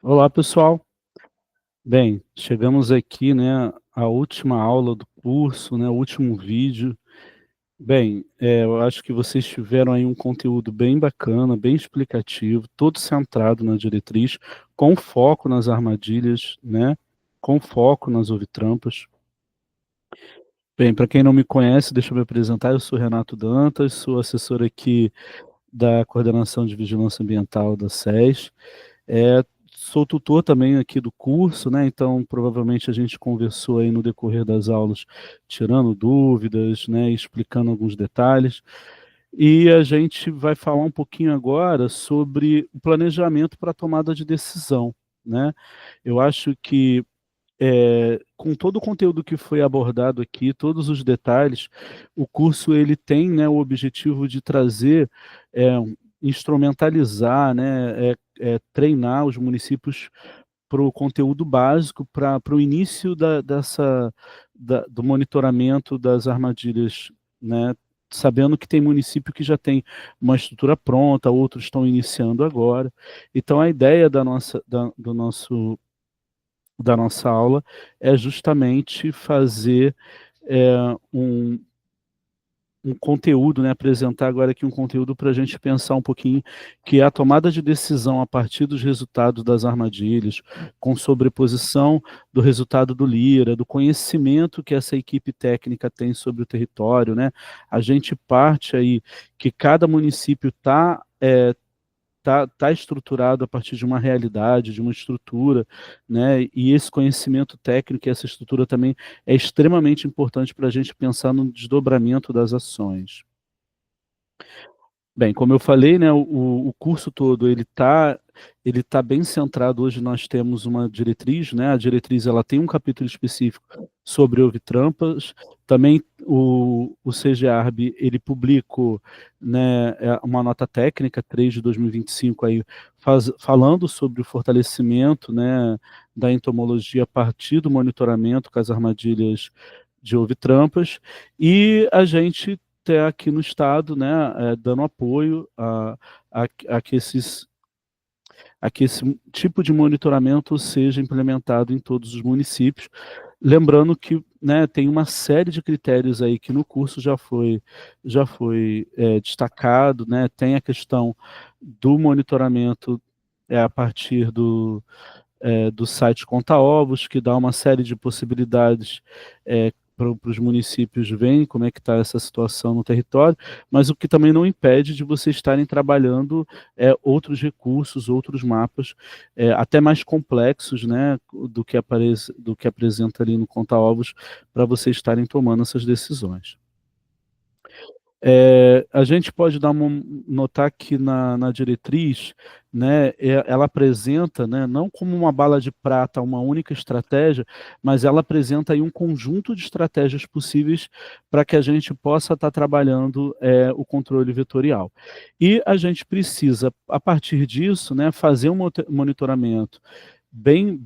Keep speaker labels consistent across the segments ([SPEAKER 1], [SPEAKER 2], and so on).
[SPEAKER 1] Olá, pessoal. Bem, chegamos aqui, né, à última aula do curso, né, o último vídeo. Bem, eu acho que vocês tiveram aí um conteúdo bem bacana, bem explicativo, todo centrado na diretriz, com foco nas armadilhas, né, com foco nas ovitrampas. Bem, para quem não me conhece, deixa eu me apresentar, eu sou Renato Dantas, sou assessor aqui da Coordenação de Vigilância Ambiental da SES. É, Sou tutor também aqui do curso, né? Então provavelmente a gente conversou aí no decorrer das aulas, tirando dúvidas, né? Explicando alguns detalhes. E a gente vai falar um pouquinho agora sobre o planejamento para a tomada de decisão, né? Eu acho que com todo o conteúdo que foi abordado aqui, todos os detalhes, o curso ele tem, né, o objetivo de trazer, instrumentalizar, né, treinar os municípios para o conteúdo básico, para o início do monitoramento das armadilhas, né, sabendo que tem município que já tem uma estrutura pronta, outros estão iniciando agora. Então, a ideia da nossa aula é justamente fazer é, um, um conteúdo, né, apresentar agora aqui um conteúdo para a gente pensar um pouquinho, que é a tomada de decisão a partir dos resultados das armadilhas, com sobreposição do resultado do LIRA, do conhecimento que essa equipe técnica tem sobre o território, né? A gente parte aí que cada município tá estruturado a partir de uma realidade, de uma estrutura, né? E esse conhecimento técnico e essa estrutura também é extremamente importante para a gente pensar no desdobramento das ações. Bem, como eu falei, né, o curso todo ele tá bem centrado. Hoje nós temos uma diretriz, né? A diretriz ela tem um capítulo específico sobre ovitrampas. Também o CGARB ele publicou, né, uma nota técnica 3 de 2025 aí falando sobre o fortalecimento, né, da entomologia a partir do monitoramento com as armadilhas de ovitrampas, e a gente ter aqui no estado, né, dando apoio a a que esse tipo de monitoramento seja implementado em todos os municípios. Lembrando que, né, tem uma série de critérios aí que no curso já foi destacado, né, tem a questão do monitoramento a partir do site Conta Ovos, que dá uma série de possibilidades para os municípios verem como é que está essa situação no território, mas o que também não impede de vocês estarem trabalhando outros recursos, outros mapas, até mais complexos, né, do que apresenta ali no Conta Ovos, para vocês estarem tomando essas decisões. A gente pode notar que na diretriz, né, ela apresenta, né, não como uma bala de prata, uma única estratégia, mas ela apresenta aí um conjunto de estratégias possíveis para que a gente possa estar trabalhando o controle vetorial. E a gente precisa, a partir disso, né, fazer um monitoramento bem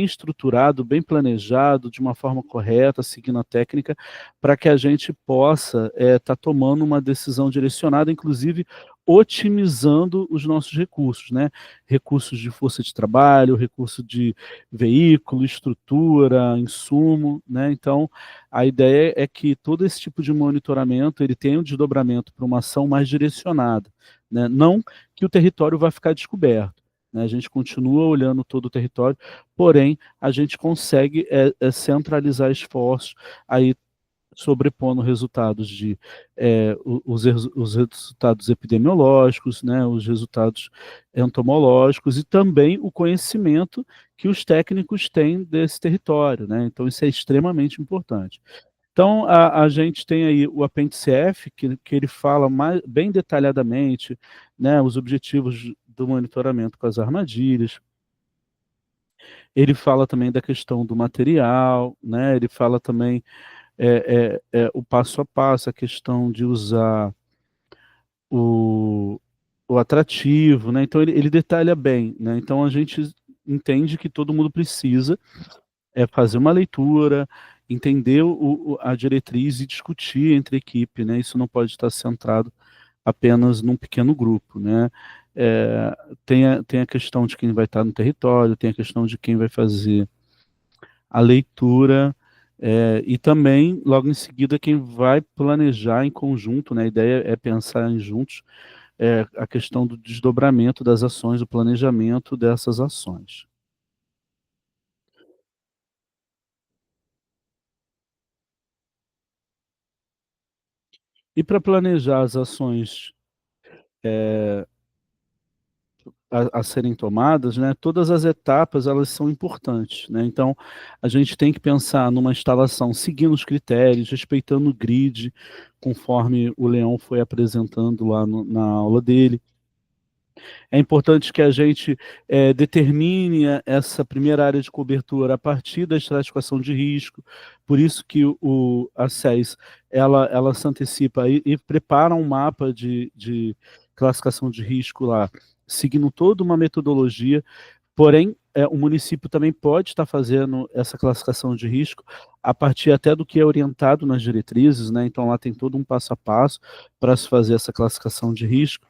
[SPEAKER 1] estruturado, bem planejado, de uma forma correta, seguindo a técnica, para que a gente possa estar tomando uma decisão direcionada, inclusive otimizando os nossos recursos, né? Recursos de força de trabalho, recurso de veículo, estrutura, insumo, né? Então, a ideia é que todo esse tipo de monitoramento ele tenha um desdobramento para uma ação mais direcionada, né? Não que o território vai ficar descoberto, né? A gente continua olhando todo o território, porém a gente consegue centralizar esforços aí sobrepondo resultados os resultados epidemiológicos, né, os resultados entomológicos e também o conhecimento que os técnicos têm desse território, né? Então isso é extremamente importante. Então, a gente tem aí o apêndice F, que ele fala bem detalhadamente, né, os objetivos do monitoramento com as armadilhas. Ele fala também da questão do material, né, ele fala também o passo a passo, a questão de usar o, o atrativo, né, então ele detalha bem, né, então a gente entende que todo mundo precisa fazer uma leitura, entender a diretriz e discutir entre a equipe, né? Isso não pode estar centrado apenas num pequeno grupo, né? É, tem a questão de quem vai estar no território, tem a questão de quem vai fazer a leitura, e também, logo em seguida, quem vai planejar em conjunto, né? A ideia é pensar em juntos, a questão do desdobramento das ações, o planejamento dessas ações. E para planejar as ações a serem tomadas, né, todas as etapas elas são importantes, né? Então, a gente tem que pensar numa instalação seguindo os critérios, respeitando o grid, conforme o Leão foi apresentando lá na aula dele. É importante que a gente determine essa primeira área de cobertura a partir da estratificação de risco, por isso que a SES ela se antecipa e prepara um mapa de classificação de risco lá, seguindo toda uma metodologia, porém o município também pode estar fazendo essa classificação de risco a partir até do que é orientado nas diretrizes, né? Então lá tem todo um passo a passo para se fazer essa classificação de risco.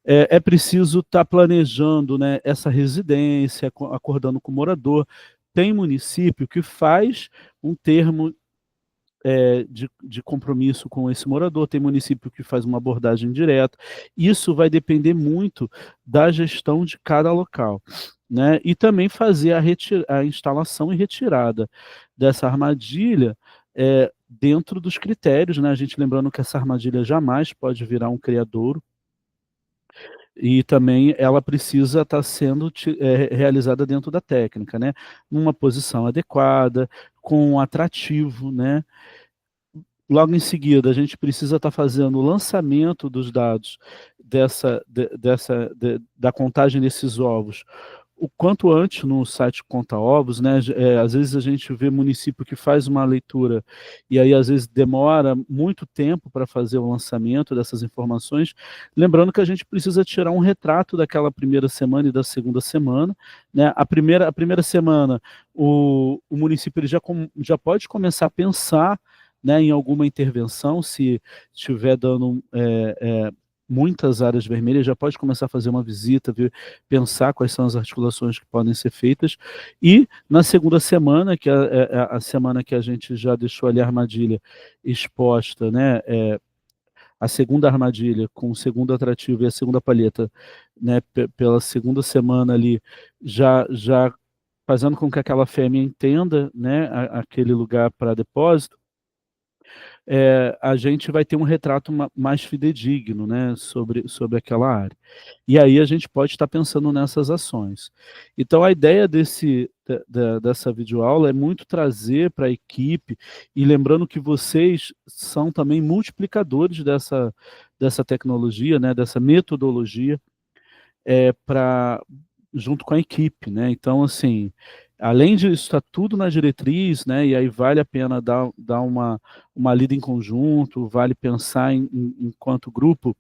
[SPEAKER 1] É preciso estar planejando, né, essa residência, acordando com o morador. Tem município que faz um termo de compromisso com esse morador, tem município que faz uma abordagem direta. Isso vai depender muito da gestão de cada local, né? E também fazer a instalação e retirada dessa armadilha dentro dos critérios, né? A gente lembrando que essa armadilha jamais pode virar um criadouro, e também ela precisa estar sendo realizada dentro da técnica, né? Numa posição adequada, com um atrativo, né? Logo em seguida, a gente precisa estar fazendo o lançamento dos dados da contagem desses ovos o quanto antes no site Conta Ovos, né? Às vezes a gente vê município que faz uma leitura e aí às vezes demora muito tempo para fazer o lançamento dessas informações. Lembrando que a gente precisa tirar um retrato daquela primeira semana e da segunda semana, né? A primeira semana, o município ele já pode começar a pensar, né, em alguma intervenção, se estiver dando muitas áreas vermelhas, já pode começar a fazer uma visita, pensar quais são as articulações que podem ser feitas, e na segunda semana, que é a semana que a gente já deixou ali a armadilha exposta, né, a segunda armadilha com o segundo atrativo e a segunda palheta, né, pela segunda semana ali, já fazendo com que aquela fêmea entenda, né, aquele lugar para depósito, a gente vai ter um retrato mais fidedigno, né, sobre aquela área. E aí a gente pode estar pensando nessas ações. Então a ideia dessa videoaula é muito trazer para a equipe, e lembrando que vocês são também multiplicadores dessa tecnologia, né, dessa metodologia, para junto com a equipe, né? Então, assim, além disso, está tudo na diretriz, né? E aí vale a pena dar uma lida em conjunto, vale pensar enquanto grupo.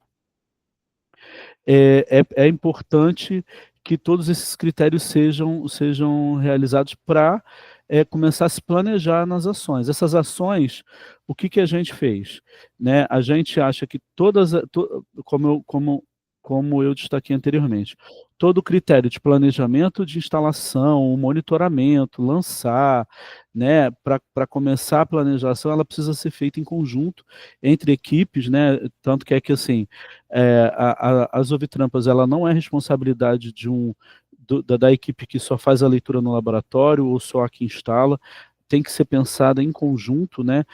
[SPEAKER 1] É importante que todos esses critérios sejam realizados para começar a se planejar nas ações. Essas ações, o que a gente fez? Né? A gente acha que como eu destaquei anteriormente, todo critério de planejamento de instalação, monitoramento, lançar, né, para começar a planejação, ela precisa ser feita em conjunto entre equipes, né, tanto que assim, as ovitrampas, ela não é responsabilidade da equipe que só faz a leitura no laboratório ou só a que instala, tem que ser pensada em conjunto, né?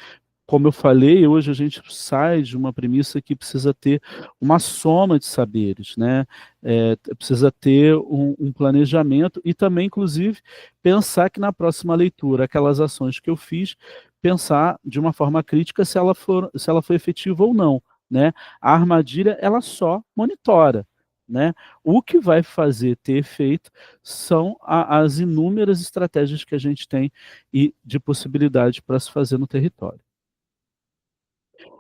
[SPEAKER 1] Como eu falei, hoje a gente sai de uma premissa que precisa ter uma soma de saberes, né? Precisa ter um planejamento e também, inclusive, pensar que na próxima leitura, aquelas ações que eu fiz, pensar de uma forma crítica se ela foi efetiva ou não, né? A armadilha, ela só monitora, né? O que vai fazer ter efeito são as inúmeras estratégias que a gente tem e de possibilidade para se fazer no território.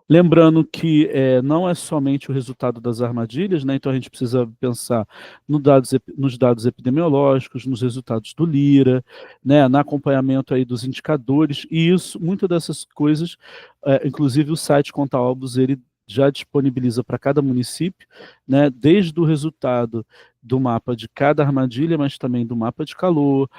[SPEAKER 1] Lembrando que não é somente o resultado das armadilhas, né? Então a gente precisa pensar nos dados epidemiológicos, nos resultados do Lira, né? No acompanhamento aí dos indicadores, e isso, muitas dessas coisas, inclusive o site Conta Albus, ele já disponibiliza para cada município, né, desde o resultado do mapa de cada armadilha, mas também do mapa de calor,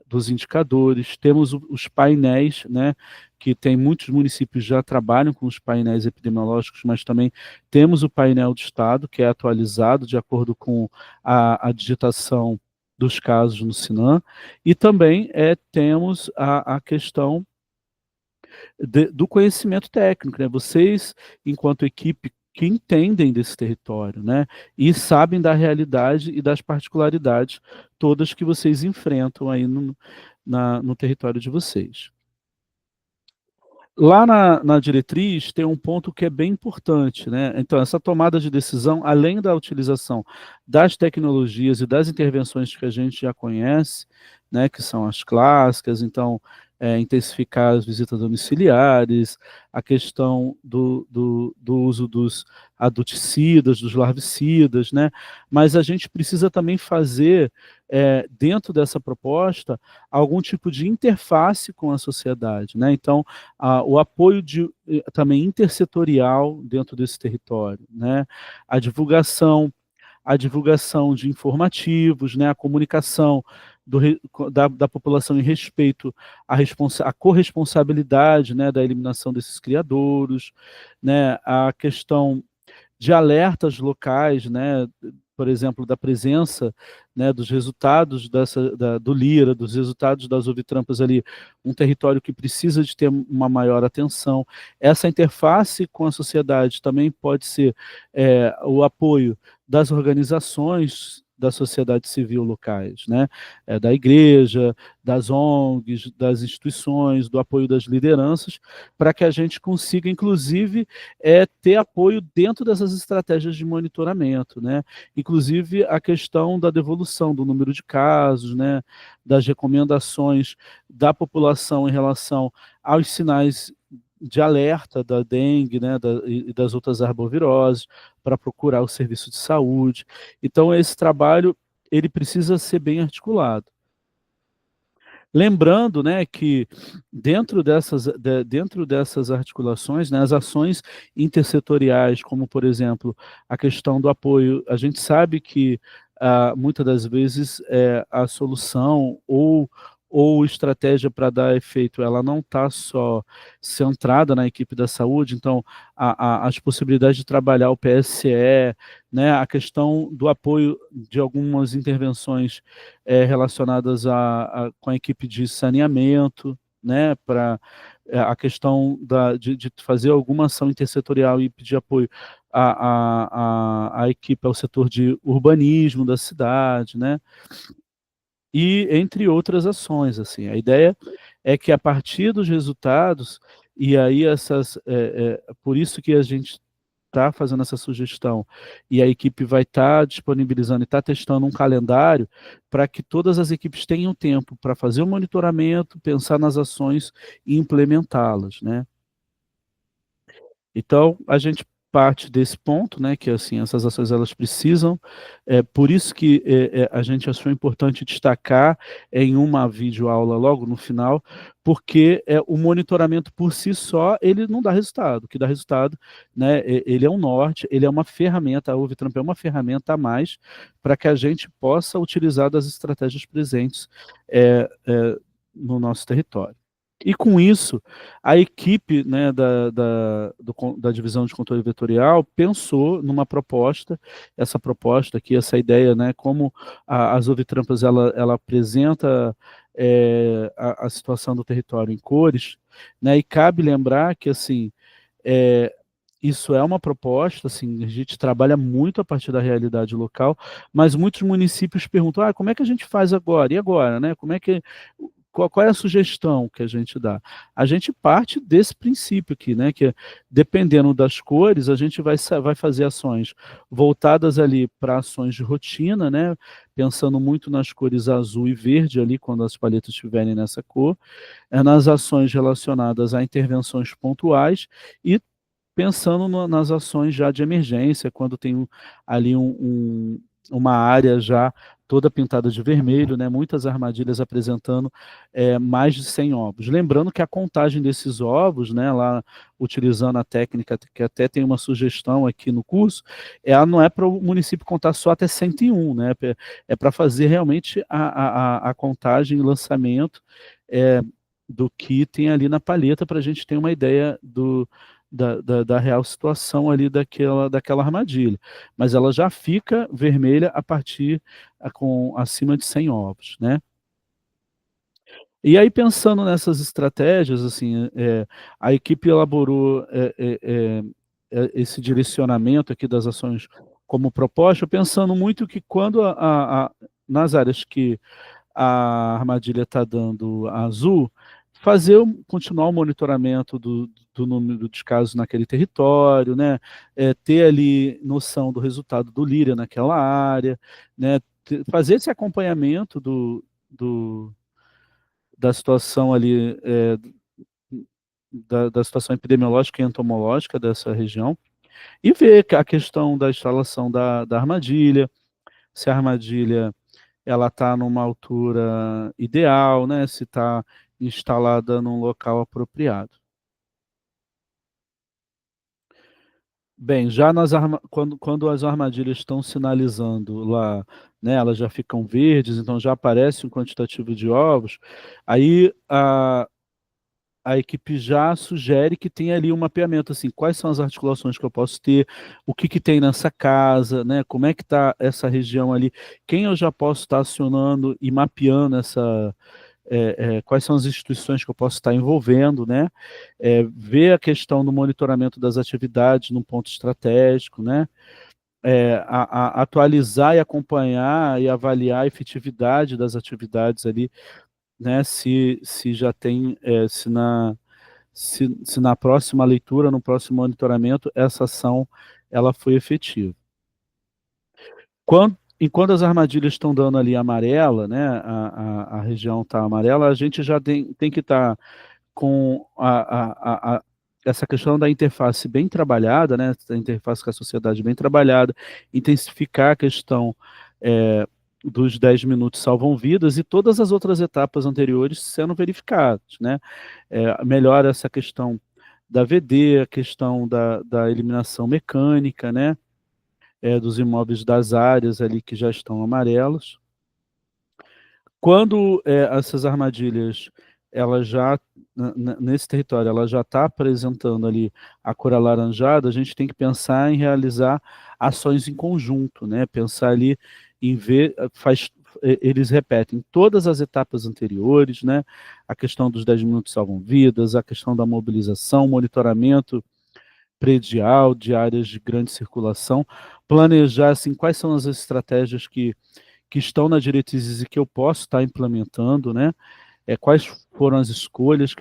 [SPEAKER 1] dos indicadores. Temos os painéis, né, que tem muitos municípios já trabalham com os painéis epidemiológicos, mas também temos o painel do estado, que é atualizado de acordo com a digitação dos casos no Sinan, e também temos a questão do conhecimento técnico, né? Vocês, enquanto equipe, que entendem desse território, né? E sabem da realidade e das particularidades todas que vocês enfrentam aí no território de vocês. Lá na diretriz tem um ponto que é bem importante, né? Então, essa tomada de decisão, além da utilização das tecnologias e das intervenções que a gente já conhece, né, que são as clássicas, então, intensificar as visitas domiciliares, a questão do uso dos adulticidas, dos larvicidas, né? Mas a gente precisa também fazer, dentro dessa proposta, algum tipo de interface com a sociedade, né? Então, o apoio também intersetorial dentro desse território, né? A divulgação, a divulgação de informativos, né? A comunicação da população em respeito à corresponsabilidade, né? Da eliminação desses criadouros, né? A questão de alertas locais, né, por exemplo, da presença, né, dos resultados do Lira, dos resultados das ovitrampas ali, um território que precisa de ter uma maior atenção. Essa interface com a sociedade também pode ser o apoio das organizações da sociedade civil locais, né? Da igreja, das ONGs, das instituições, do apoio das lideranças, para que a gente consiga, inclusive, ter apoio dentro dessas estratégias de monitoramento, né? Inclusive a questão da devolução do número de casos, né? Das recomendações da população em relação aos sinais de alerta da dengue, né, e das outras arboviroses, para procurar o serviço de saúde. Então, esse trabalho ele precisa ser bem articulado. Lembrando, né, que dentro dessas articulações, né, as ações intersetoriais, como, por exemplo, a questão do apoio, a gente sabe que muitas das vezes a solução ou estratégia para dar efeito, ela não está só centrada na equipe da saúde, então as possibilidades de trabalhar o PSE, né, a questão do apoio de algumas intervenções relacionadas com a equipe de saneamento, né, para a questão de fazer alguma ação intersetorial e pedir apoio à equipe, ao setor de urbanismo da cidade, né, e entre outras ações, assim. A ideia é que a partir dos resultados, e aí por isso que a gente está fazendo essa sugestão, e a equipe vai estar disponibilizando e está testando um calendário para que todas as equipes tenham tempo para fazer o monitoramento, pensar nas ações e implementá-las, né? Então, a gente parte desse ponto, né, que assim, essas ações elas precisam, por isso que a gente achou importante destacar em uma videoaula logo no final, porque o monitoramento por si só, ele não dá resultado, o que dá resultado, né, ele é um norte, ele é uma ferramenta, a Ovitramp é uma ferramenta a mais para que a gente possa utilizar das estratégias presentes no nosso território. E com isso, a equipe, né, da divisão de controle vetorial pensou numa proposta, essa proposta aqui, essa ideia, né, como as ovitrampas ela apresenta a situação do território em cores, né, e cabe lembrar que assim isso é uma proposta, assim, a gente trabalha muito a partir da realidade local, mas muitos municípios perguntam, como é que a gente faz agora? E agora, né? Como é que qual é a sugestão que a gente dá? A gente parte desse princípio aqui, né? Que dependendo das cores, a gente vai fazer ações voltadas ali para ações de rotina, né? Pensando muito nas cores azul e verde ali, quando as palhetas estiverem nessa cor, nas ações relacionadas a intervenções pontuais e pensando nas ações já de emergência, quando tem ali uma área já toda pintada de vermelho, né? Muitas armadilhas apresentando mais de 100 ovos. Lembrando que a contagem desses ovos, né, lá utilizando a técnica que até tem uma sugestão aqui no curso, ela não é para o município contar só até 101, né? É para fazer realmente a contagem e lançamento do que tem ali na palheta, para a gente ter uma ideia da real situação ali daquela armadilha. Mas ela já fica vermelha a partir acima de 100 ovos, né? E aí, pensando nessas estratégias, assim, a equipe elaborou esse direcionamento aqui das ações como proposta, pensando muito que quando nas áreas que a armadilha está dando azul, continuar o monitoramento do número de casos naquele território, né? Ter ali noção do resultado do Líria naquela área, né? Fazer esse acompanhamento da situação ali, da situação epidemiológica e entomológica dessa região, e ver a questão da instalação da armadilha, se a armadilha ela está numa altura ideal, né? Se está instalada num local apropriado. Bem, já quando as armadilhas estão sinalizando lá, né, elas já ficam verdes, então já aparece um quantitativo de ovos, aí a equipe já sugere que tenha ali um mapeamento, assim, quais são as articulações que eu posso ter, o que tem nessa casa, né, como é que está essa região ali, quem eu já posso estar acionando e mapeando quais são as instituições que eu posso estar envolvendo, né, ver a questão do monitoramento das atividades num ponto estratégico, né, atualizar e acompanhar e avaliar a efetividade das atividades ali, né, se já tem, se na próxima leitura, no próximo monitoramento, essa ação ela foi efetiva. Enquanto as armadilhas estão dando ali amarela, né, a região está amarela, a gente já tem que estar com essa questão da interface bem trabalhada, né, a interface com a sociedade bem trabalhada, intensificar a questão dos 10 minutos salvam vidas e todas as outras etapas anteriores sendo verificadas, né? Melhora essa questão da VD, a questão da eliminação mecânica, né? Dos imóveis das áreas ali que já estão amarelos. Quando essas armadilhas, ela já, nesse território, ela já está apresentando ali a cor alaranjada, a gente tem que pensar em realizar ações em conjunto, né? Pensar ali em ver, eles repetem todas as etapas anteriores, né? A questão dos 10 minutos salvam vidas, a questão da mobilização, monitoramento predial de áreas de grande circulação, planejar assim, quais são as estratégias que estão nas diretrizes e que eu posso estar implementando, né? Quais foram as escolhas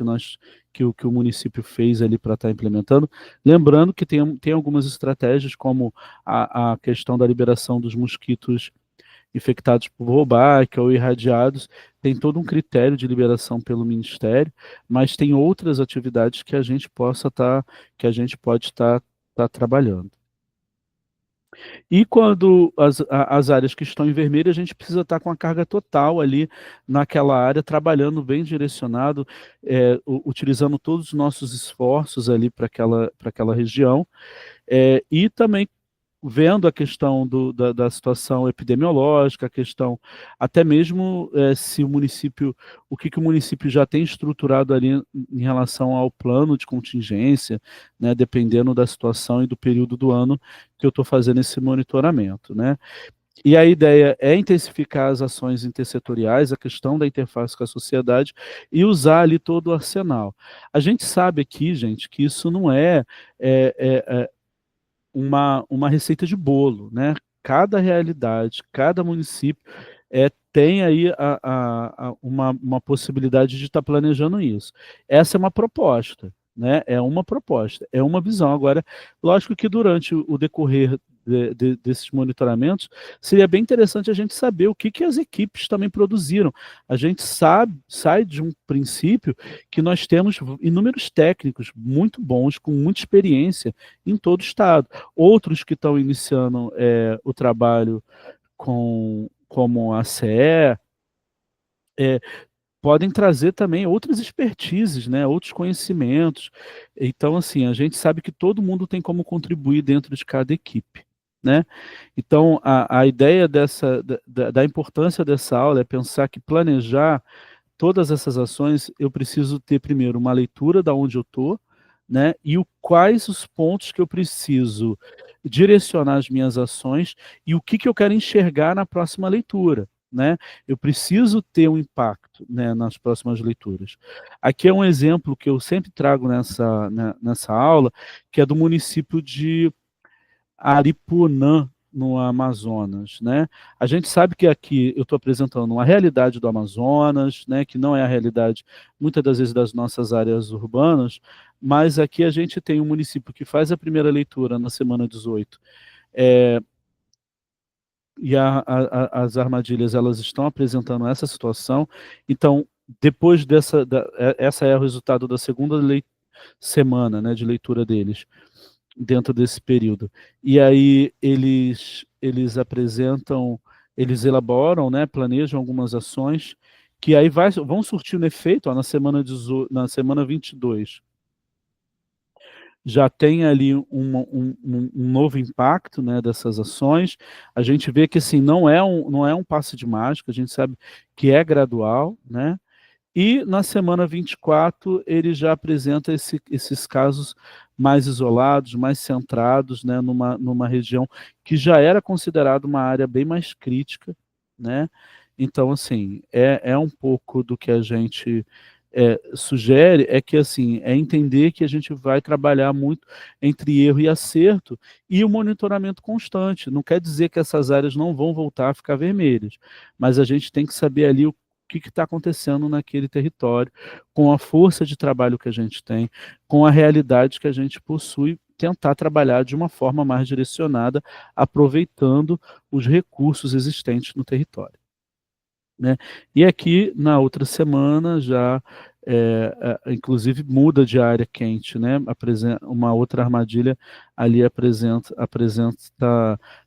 [SPEAKER 1] que o município fez ali para estar implementando. Lembrando que tem algumas estratégias, como a questão da liberação dos mosquitos infectados por roubarca ou irradiados, tem todo um critério de liberação pelo Ministério, mas tem outras atividades que a gente que a gente pode estar trabalhando. E quando as áreas que estão em vermelho, a gente precisa estar com a carga total ali naquela área, trabalhando bem direcionado, utilizando todos os nossos esforços ali para aquela região, e também vendo a questão da situação epidemiológica, a questão até mesmo se o que o município já tem estruturado ali em relação ao plano de contingência, né, dependendo da situação e do período do ano que eu estou fazendo esse monitoramento, né. E a ideia é intensificar as ações intersetoriais, a questão da interface com a sociedade e usar ali todo o arsenal. A gente sabe aqui, gente, que isso não é uma receita de bolo, né? Cada realidade, cada município tem aí uma possibilidade de estar planejando isso. Essa é uma proposta, né? É uma proposta, é uma visão. Agora, lógico que durante o decorrer desses monitoramentos, seria bem interessante a gente saber o que as equipes também produziram. A gente sai de um princípio que nós temos inúmeros técnicos muito bons, com muita experiência em todo o estado. Outros que estão iniciando o trabalho como a CE, é, podem trazer também outras expertises, né, outros conhecimentos. Então, assim, a gente sabe que todo mundo tem como contribuir dentro de cada equipe, né? Então, a ideia da importância dessa aula é pensar que planejar todas essas ações, eu preciso ter primeiro uma leitura da onde eu estou, né? E quais os pontos que eu preciso direcionar as minhas ações e o que, que eu quero enxergar na próxima leitura, né? Eu preciso ter um impacto, né, nas próximas leituras. Aqui é um exemplo que eu sempre trago nessa aula, que é do município de Aripuanã, no Amazonas, né? A gente sabe que aqui eu estou apresentando uma realidade do Amazonas, né, que não é a realidade, muitas das vezes, das nossas áreas urbanas, mas aqui a gente tem um município que faz a primeira leitura na semana 18, é, e as armadilhas, elas estão apresentando essa situação, então, depois essa é o resultado da segunda semana, né, de leitura deles dentro desse período. E aí eles apresentam, eles elaboram, né, planejam algumas ações que aí vão surtir um efeito, ó, na semana 22. Já tem ali um novo impacto, né, dessas ações. A gente vê que assim, não é um passe de mágica, a gente sabe que é gradual, né? E na semana 24, ele já apresenta esses casos mais isolados, mais centrados, né, numa região que já era considerada uma área bem mais crítica, né? Então, assim, é um pouco do que a gente sugere, é que, assim, é entender que a gente vai trabalhar muito entre erro e acerto e o monitoramento constante. Não quer dizer que essas áreas não vão voltar a ficar vermelhas, mas a gente tem que saber ali o que está acontecendo naquele território, com a força de trabalho que a gente tem, com a realidade que a gente possui, tentar trabalhar de uma forma mais direcionada, aproveitando os recursos existentes no território, né? E aqui, na outra semana, já, inclusive, muda de área quente, né? Uma outra armadilha ali apresenta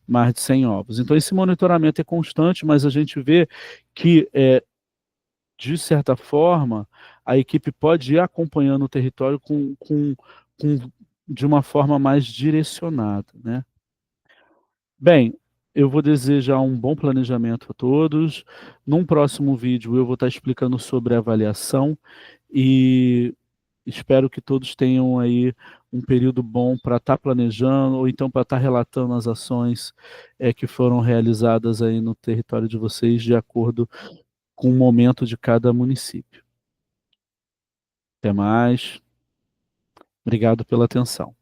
[SPEAKER 1] mais de 100 ovos. Então, esse monitoramento é constante, mas a gente vê que de certa forma, a equipe pode ir acompanhando o território com de uma forma mais direcionada, né? Bem, eu vou desejar um bom planejamento a todos. Num próximo vídeo eu vou estar explicando sobre a avaliação e espero que todos tenham aí um período bom para estar planejando ou então para estar relatando as ações que foram realizadas aí no território de vocês de acordo com o momento de cada município. Até mais. Obrigado pela atenção.